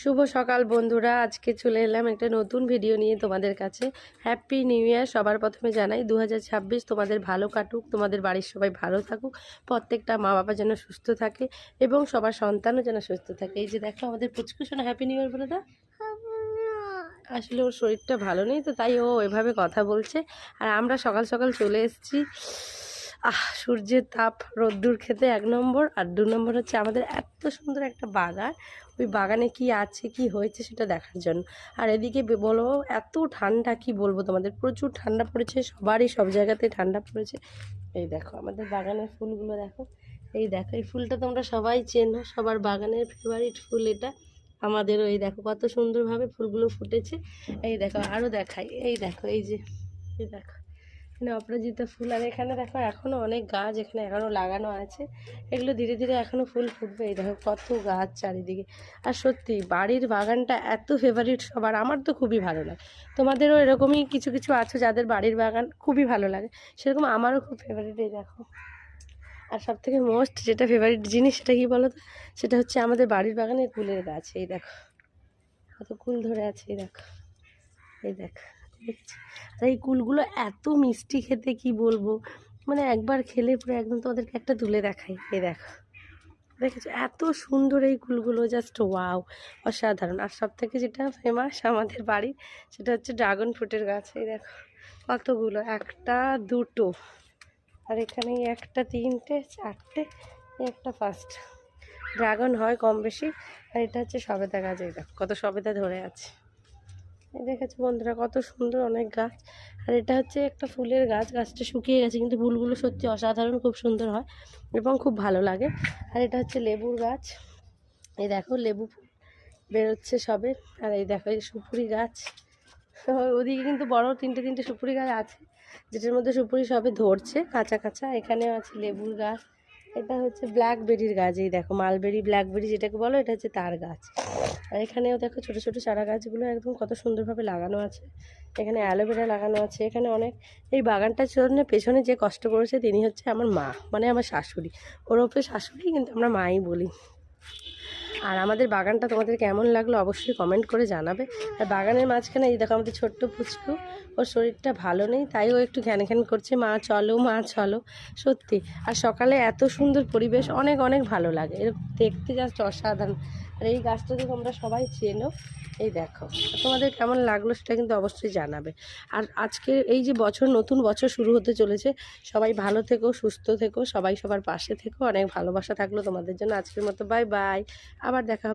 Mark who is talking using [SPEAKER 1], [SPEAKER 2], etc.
[SPEAKER 1] শুভ সকাল বন্ধুরা, আজকে চলে এলাম একটা নতুন ভিডিও নিয়ে তোমাদের কাছে। Happy new year. সবার প্রথমে জানাই 2026 তোমাদের ভালো কাটুক, তোমাদের বাড়ির সবাই ভালো থাকুক, প্রত্যেকটা মা বাবা যেন সুস্থ থাকে এবং সবার সন্তানও যেন সুস্থ থাকে। এই যে দেখো আমাদের পুচকুসোনা হ্যাপি নিউ ইয়ার বলে দাও। আসলে ওর শরীরটা ভালো নেই তো, তাই ও এভাবে কথা বলছে। আর আমরা সকাল সকাল চলে এসেছি সূর্যের তাপ রোদ্দুর খেতে 1 নম্বর, আর 2 নম্বর হচ্ছে আমাদের এত সুন্দর একটা বাগান, ওই বাগানে কি আছে কি হয়েছে সেটা দেখার জন্য। আর এদিকে বলবো এত ঠান্ডা, কি বলবো তোমাদের, প্রচুর ঠান্ডা পড়েছে, সবারই সব জায়গাতে ঠান্ডা পড়েছে। এই দেখো আমাদের বাগানের ফুলগুলো দেখো, এই দেখো এই ফুলটা তোমরা সবাই চেনো, সবার বাগানের ফেভারিট ফুল এটা আমাদেরও। এই দেখো কত সুন্দরভাবে ফুলগুলো ফুটেছে। এই দেখো আরও দেখাই, এই দেখো এই যে, এই দেখো এখানে অপরাজিতা ফুল। আর এখানে দেখো এখনও অনেক গাছ এখানে এখনও লাগানো আছে, এগুলো ধীরে ধীরে এখনও ফুল ফুটবে। এই দেখো কত গাছ চারিদিকে। আর সত্যি বাড়ির বাগানটা এত ফেভারিট সবার, আমার তো খুবই ভালো লাগে। তোমাদেরও এরকমই কিছু কিছু আছে যাদের বাড়ির বাগান খুবই ভালো লাগে, সেরকম আমারও খুব ফেভারিট। এই দেখো, আর সব থেকে মোস্ট যেটা ফেভারিট জিনিস সেটা কি বলো তো, সেটা হচ্ছে আমাদের বাড়ির বাগানে কুলের গাছ। এই দেখো কত কুল ধরে আছে, এই দেখো, এই দেখো দেখছি। আর এই কুলগুলো এত মিষ্টি খেতে, কি বলবো, মানে একবার খেলে পুরো একদম তোমাদেরকে একটা তুলে দেখাই। এই দেখো দেখেছো এত সুন্দর এই কুলগুলো, জাস্ট ওয়াও, অসাধারণ। আর সব থেকে যেটা ফেমাস আমাদের বাড়ির, সেটা হচ্ছে ড্রাগন ফ্রুটের গাছ। এই দেখো কতগুলো, একটা দুটো, আর এখানে একটা তিনটে চারটে, একটা ফার্স্ট ড্রাগন হয় কম বেশি। আর এটা হচ্ছে সবেদা গাছ। এই দেখো কত সবেদা ধরে আছে, এই দেখেছো বন্ধুরা কত সুন্দর অনেক গাছ। আর এটা হচ্ছে একটা ফুলের গাছ, গাছটা শুকিয়ে গেছে কিন্তু ফুলগুলো সত্যি অসাধারণ, খুব সুন্দর হয় এবং খুব ভালো লাগে। আর এটা হচ্ছে লেবুর গাছ, এই দেখো লেবু ফুল বেরোচ্ছে সবে। আর এই দেখো এই সুপুরি গাছ, ওদিকে কিন্তু বড় তিনটে তিনটে সুপুরি গাছ আছে, যেটার মধ্যে সুপুরি সবে ধরছে কাঁচা কাঁচা। এখানেও আছে লেবুর গাছ। এটা হচ্ছে ব্ল্যাকবেরির গাছ, এই দেখো মালবেরি ব্ল্যাকবেরি যেটাকে বলো, এটা হচ্ছে তার গাছ। আর এখানেও দেখো ছোটো ছোটো চারা গাছগুলো একদম কত সুন্দরভাবে লাগানো আছে। এখানে অ্যালোভেরা লাগানো আছে, এখানে অনেক। এই বাগানটার জন্য পেছনে যে কষ্ট করেছে তিনি হচ্ছে আমার মা, মানে আমার শাশুড়ি, ওরফে শাশুড়ি, কিন্তু আমরা মাই বলি। আর আমাদের বাগানটা তোমাদের কেমন লাগলো অবশ্যই কমেন্ট করে জানাবে। আর বাগানের মাঝখানে এই দেখো আমাদের ছোট্ট পুচকু, ওর শরীরটা ভালো নেই, তাই ও একটু ঘ্যান ঘ্যান করছে, মা চলো মা চলো। সত্যি আর সকালে এত সুন্দর পরিবেশ, অনেক অনেক ভালো লাগে, এরকম দেখতে জাস্ট অসাধারণ। আর এই গাছটা তো তোমরা সবাই চেনো। এই দেখো তোমাদের কেমন লাগলো সেটা কিন্তু অবশ্যই জানাবে। আর আজকে এই যে বছর, নতুন বছর শুরু হতে চলেছে, সবাই ভালো থেকো, সুস্থ থেকো, সবাই সবার পাশে থেকো, অনেক ভালোবাসা থাকলো তোমাদের জন্য। আজকের মতো বাই বাই, আবার দেখা হবে।